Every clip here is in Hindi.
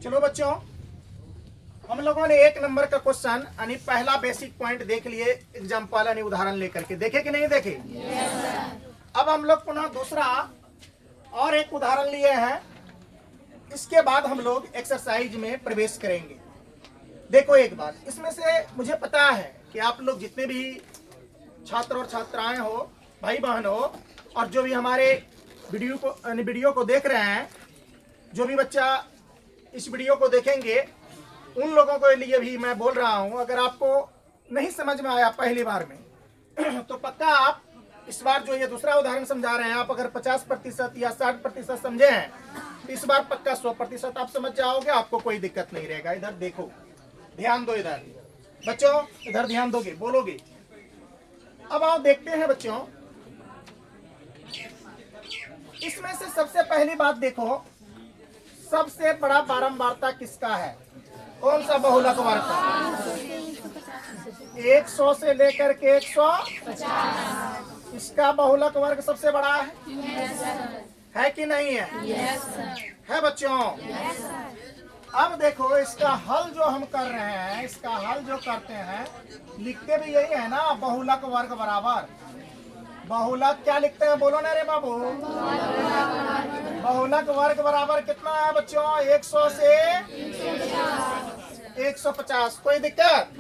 चलो बच्चों, हम लोगों ने 1 नंबर का क्वेश्चन यानी पहला बेसिक पॉइंट देख लिए, एग्जाम्पल यानी उदाहरण लेकर के। देखे कि नहीं देखे? अब हम लोग पुनः दूसरा और एक उदाहरण लिए हैं। इसके बाद हम लोग एक्सरसाइज में प्रवेश करेंगे। देखो एक बात, इसमें से मुझे पता है कि आप लोग जितने भी छात्र और छात्राएं हो, भाई बहन हो, और जो भी हमारे वीडियो को देख रहे हैं, जो भी बच्चा इस वीडियो को देखेंगे, उन लोगों के लिए भी मैं बोल रहा हूं, अगर आपको नहीं समझ में आया पहली बार में तो पक्का आप इस बार जो ये दूसरा उदाहरण समझा रहे हैं, आप अगर 50% या 60% समझे हैं तो इस बार पक्का 100% आप समझ जाओगे, आपको कोई दिक्कत नहीं रहेगा। इधर देखो, ध्यान दो, इधर बच्चों, इधर ध्यान दोगे, बोलोगे। अब आओ देखते हैं बच्चों, इसमें से सबसे पहली बात देखो, सबसे बड़ा बारंबारता किसका है? कौन सा बहुलक वर्ग का? 100 से लेकर के 150, इसका बहुलक वर्ग सबसे बड़ा है कि नहीं है? है बच्चों। अब देखो, इसका हल जो हम कर रहे हैं, इसका हल जो करते हैं, लिखते भी यही है ना, बहुलक वर्ग बराबर बहुलक। क्या लिखते हैं बोलो ना रे बाबू? बहुलक वर्ग बराबर कितना है बच्चों? 100 से 150। कोई दिक्कत?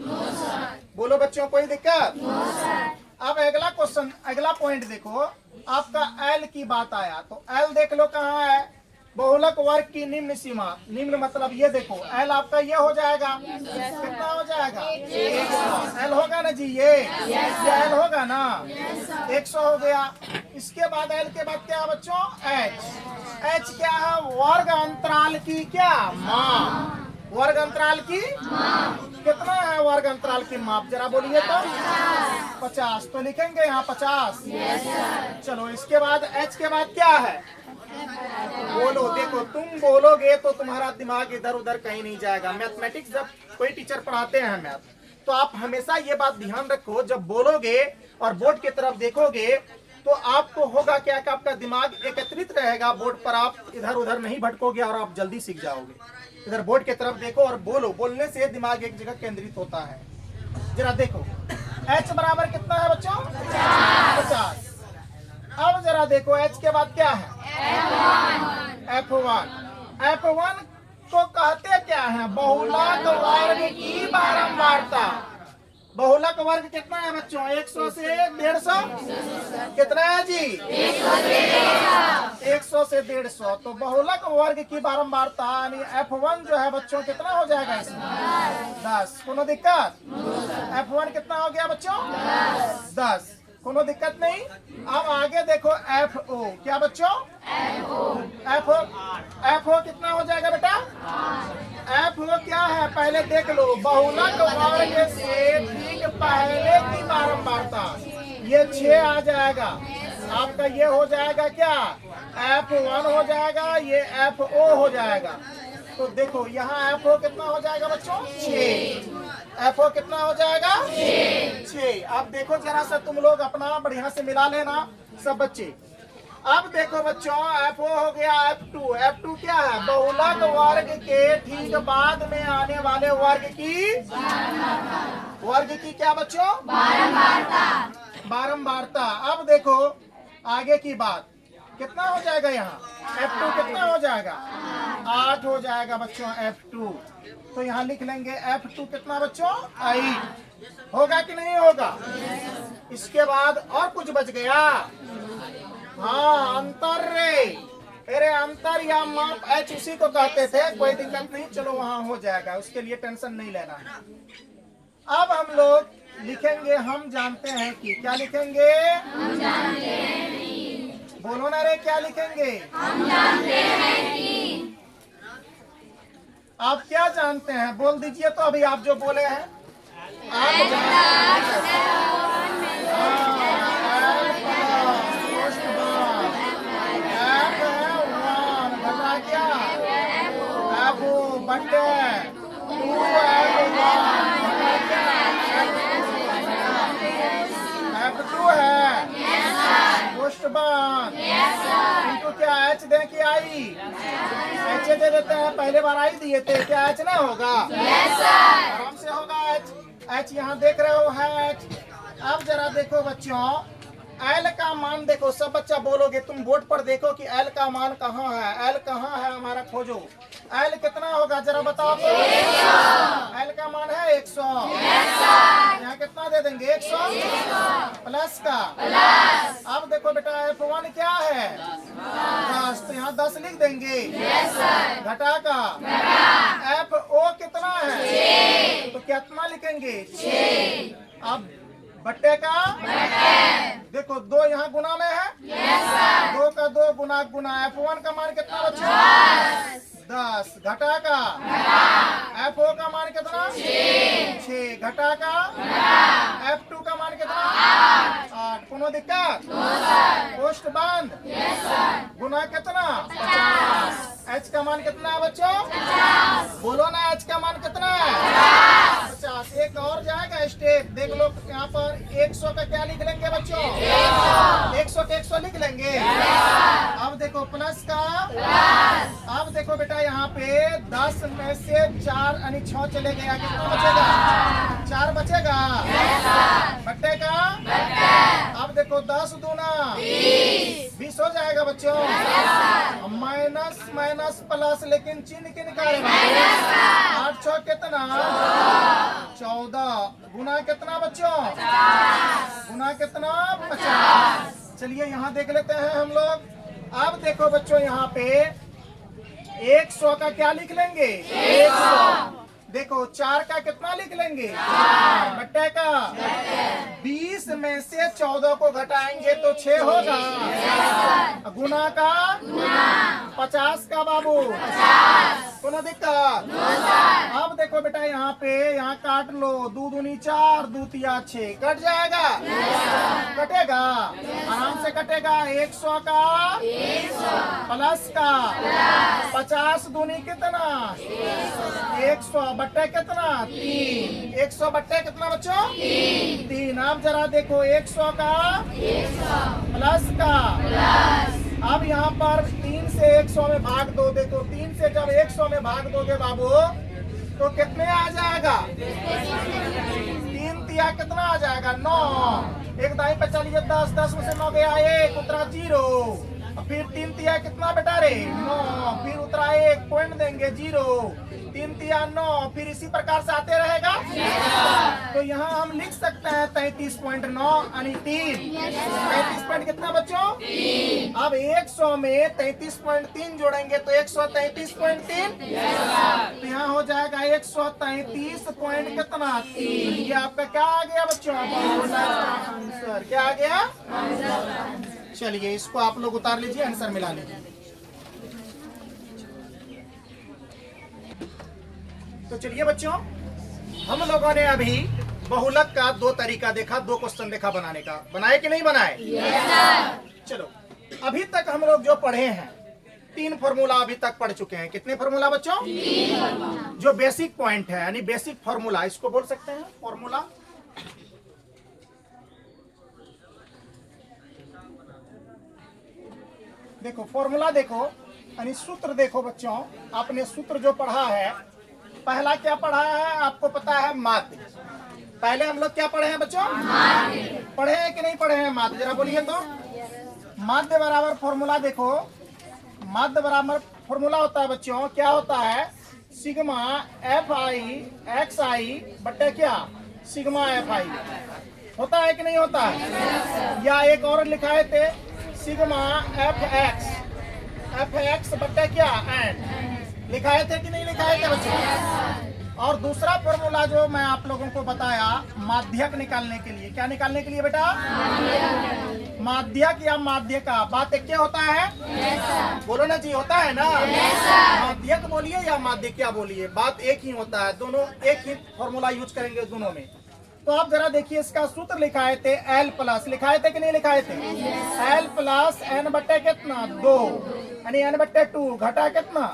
बोलो बच्चों, कोई दिक्कत? अब अगला क्वेश्चन, अगला पॉइंट देखो, आपका एल की बात आया तो एल देख लो कहाँ है। बहुलक वर्ग की निम्न सीमा, निम्न मतलब ये देखो, एल आपका ये हो जाएगा, कितना हो जाएगा? 100। एल होगा ना जी, ये एल होगा ना, 100 हो गया। इसके बाद एल के बाद क्या बच्चों? एच। एच क्या है? वर्ग अंतराल की क्या माप? वर्ग अंतराल की कितना है? वर्ग अंतराल की माप जरा बोलिए तो। 50। तो लिखेंगे यहाँ 50। चलो, इसके बाद एच के बाद क्या है? बोलो। देखो, तुम बोलोगे तो तुम्हारा दिमाग इधर उधर कहीं नहीं जाएगा। मैथमेटिक्स जब कोई टीचर पढ़ाते हैं मैथ, तो आप हमेशा ये बात ध्यान रखो, जब बोलोगे और बोर्ड की तरफ देखोगे तो आपको होगा क्या कि आपका दिमाग एकत्रित रहेगा बोर्ड पर, आप इधर उधर नहीं भटकोगे और आप जल्दी सीख जाओगे। इधर बोर्ड की तरफ देखो और बोलो, बोलने से दिमाग एक जगह केंद्रित होता है। जरा देखो, h बराबर कितना है बच्चों? 50। अब जरा देखो, h के बाद क्या है? F1। F1 को कहते क्या है? बहुलक वर्ग की बारंबारता। बहुलक वर्ग कितना है बच्चों? 100 से 150। कितना है जी? 100 से 150। तो बहुलक वर्ग की बारंबारता यानी F1 जो है बच्चों कितना हो जाएगा इसमें? 10। कोनो दिक्कत? F1 कितना हो गया बच्चों? 10। कोनो दिक्कत नहीं। अब आगे देखो, FO क्या बच्चों? FO कितना हो जाएगा बेटा? FO क्या है पहले देख लो, बहुलक वर्ग से ठीक पहले की बारंबारता, ये 6 आ जाएगा आपका। ये हो जाएगा क्या? F1 हो जाएगा, ये FO हो जाएगा। तो देखो यहाँ FO कितना हो जाएगा बच्चों? 6। FO कितना हो जाएगा? 6। अब देखो जरा सा, तुम लोग अपना बढ़िया से मिला लेना सब बच्चे। अब देखो बच्चों, FO हो गया F2। F2 क्या है? बहुलक वर्ग के ठीक बाद में आने वाले वर्ग की क्या बच्चों? बारंबारता। अब देखो आगे की बात, कितना हो जाएगा यहाँ? F2 कितना हो जाएगा? 8 हो जाएगा बच्चों F2। तो यहाँ लिख लेंगे F2 कितना बच्चों? 8। होगा कि नहीं होगा? इसके बाद और कुछ बच गया? हाँ, अंतर रे, अरे अंतर या माप H उसी को कहते थे, कोई दिक्कत नहीं। चलो वहाँ हो जाएगा, उसके लिए टेंशन नहीं लेना है। अब हम लोग लिखेंगे, हम जानते हैं कि, क्या लिखेंगे? हम जानते हैं कि। बोलो ना रे, क्या लिखेंगे? हम जानते हैं कि। आप क्या जानते हैं? बोल दीजिए तो, अभी आप जो बोले हैं आप जानते हैं। F2 है, पोस्ट बंद, इनको क्या H दें कि आई? H दे देते हैं, पहले बार आई दिए थे, क्या H ना होगा? आराम से होगा H यहाँ देख रहे हो है H। अब जरा देखो बच्चों, L का मान देखो, सब बच्चा बोलोगे, तुम बोर्ड पर देखो कि L का मान कहाँ है, L कहाँ है हमारा, खोजो। L कितना होगा जरा बताओ तो? L का मान है 100। यहाँ कितना दे देंगे? 100 प्लस का। अब देखो बेटा F1 क्या है? 10, तो यहाँ 10 लिख देंगे। घटा का। FO कितना है? तो कितना लिखेंगे? 6। अब बट्टे का देखो 2 यहाँ गुना में है, 2 का 2 गुना गुना। F1 का मान कितना बच्चा? 10। घटा का FO का मान कितना? 6। घटा का F2 का मान कितना? 8। कोनो दिक्कत? पोस्ट बंद। गुना कितना? 50। H का मान कितना है बच्चों? बोलो ना, H का मान कितना है? 50। एक और जाएगा स्टेप, देख लो यहाँ पर 100 का क्या लिख लेंगे बच्चों? 100 के 100 लिख लेंगे। अब देखो प्लस का, अब देखो बेटा यहाँ पे 10 में से 4 यानी 6 चले गया, कितना बचेगा? 4 बचेगा। बट्टे का अब देखो 10 दूना 20 हो जाएगा बच्चों। माइनस माइनस प्लस, लेकिन चिन्ह किन का? 8 6 कितना? 14। गुना कितना बच्चों? गुना कितना? 50। चलिए यहाँ देख लेते हैं हम लोग। अब देखो बच्चों यहाँ पे 100 का क्या लिख लेंगे? 100। देखो 4 का कितना लिख लेंगे? बट्टे का 20 में से 14 को घटाएंगे तो 6 होगा। गुना का 50 का बाबू, कोनो दिक्कत? अब देखो बेटा यहाँ पे, यहाँ काट लो, 2 दूनी 4, 2 तिया 6, कट जाएगा? कटेगा, आराम से कटेगा। 100 का प्लस का 50 दूनी कितना? 100। बट्टे कितना? 3। 100 बट्टे कितना बच्चों? 3। अब जरा देखो 100 का प्लस का, अब यहाँ पर 3 से 100 में भाग दो। देखो 3 से जब 100 में भाग दोगे बाबू तो कितने आ जाएगा? 3 तिया कितना आ जाएगा? 9। एक दाई पे चलिए 10, 10 में से 9 गया 1, उतरा 0। फिर 3 तिया कितना बेटा रे? 9। फिर उतरा 1, पॉइंट देंगे 0। 3 तिया 9, फिर इसी प्रकार से आते रहेगा। तो यहाँ हम लिख सकते हैं 33.9 यानी 3। 33 पॉइंट कितना बच्चों? 3। अब 100 में 33.3 जोड़ेंगे तो 133.3। तो यहाँ हो जाएगा 133 पॉइंट कितना? 3। ये आपका क्या आ गया बच्चों? आंसर क्या आ गया? चलिए इसको आप लोग उतार लीजिए, आंसर मिला लीजिए। तो चलिए बच्चों, हम लोगों ने अभी बहुलक का 2 तरीका देखा, 2 क्वेश्चन देखा बनाने का। बनाए कि नहीं बनाए? चलो अभी तक हम लोग जो पढ़े हैं 3 फॉर्मूला अभी तक पढ़ चुके हैं। कितने फॉर्मूला बच्चों? 3। जो बेसिक पॉइंट है यानी बेसिक फॉर्मूला, इसको बोल सकते हैं फॉर्मूला। देखो फॉर्मूला देखो यानी सूत्र देखो बच्चों, आपने सूत्र जो पढ़ा है, पहला क्या पढ़ा है आपको पता है? माध्य। पहले हम लोग क्या पढ़े हैं बच्चों? माध्य। पढ़े हैं कि नहीं पढ़े हैं माध्य? जरा बोलिए तो। माध्य बराबर फॉर्मूला देखो, माध्य बराबर फॉर्मूला होता है बच्चों, क्या होता है? सिग्मा FI XI बट्टे क्या? Sigma FI। होता है कि नहीं होता है? या एक और लिखाए थे सिग्मा FX बट्टे क्या? एंड। लिखाए थे कि नहीं लिखाए थे बच्चों? और दूसरा फॉर्मूला जो मैं आप लोगों को बताया माध्यक निकालने के लिए, क्या निकालने के लिए बेटा? माध्यक या माध्य का। बात एक क्या होता है? बोलो ना जी, होता है ना? माध्यक बोलिए या माध्य क्या बोलिए, बात एक ही होता है। दोनों एक ही फॉर्मूला यूज करेंगे दोनों में। तो आप जरा देखिए, इसका सूत्र लिखाए थे L प्लस, लिखाए थे कि नहीं लिखाए थे? L प्लस N बट्टे कितना? 2 यानी N बट्टे 2। घटा कितना?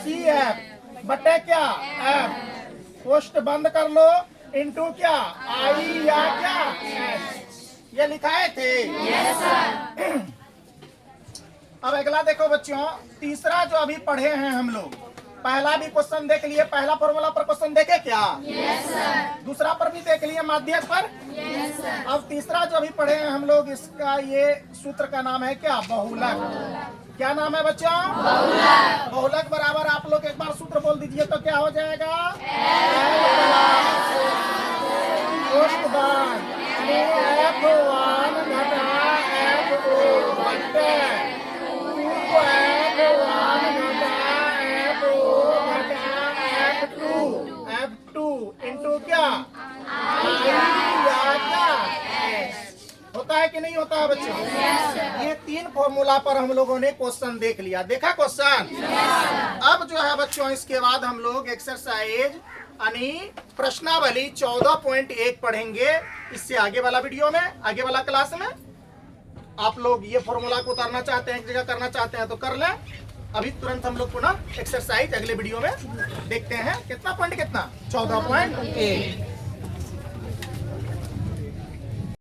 CF बट्टे क्या? F। पोस्ट बंद कर लो, इनटू क्या? I या क्या? S। ये लिखाए थे। Yes sir. अब अगला देखो बच्चों, तीसरा जो अभी पढ़े हैं हम लोग, पहला भी क्वेश्चन देख लिए, पहला फॉर्मूला पर क्वेश्चन देखे क्या? Yes sir. दूसरा पर भी देख लिए, माध्यक पर। Yes sir. अब तीसरा जो अभी पढ़े हैं हम लोग, इसका ये सूत्र का नाम है क्या? बहुलक। क्या नाम है बच्चों? बहुलक। बहुलक बराबर आप लोग एक बार सूत्र बोल दीजिए तो क्या हो जाएगा? F1 घटा F2 बट्टे 2F1 घटा F2 घटा F2 इंटू क्या? होता है कि नहीं होता है बच्चों? ये तीन फॉर्मूला पर हम लोगों ने क्वेश्चन देख लिया। देखा क्वेश्चन? अब जो है बच्चों, इसके बाद हम लोग एक्सरसाइज यानी प्रश्नावली 14.1 पढ़ेंगे। इससे आगे वाला वीडियो में, आगे वाला क्लास में आप लोग ये फॉर्मूला को उतारना चाहते हैं, एक जगह करना चाहते हैं तो कर लें। अभी तुरंत हम लोग पुनः एक्सरसाइज अगले वीडियो में देखते हैं। कितना पॉइंट? कितना? 14.1।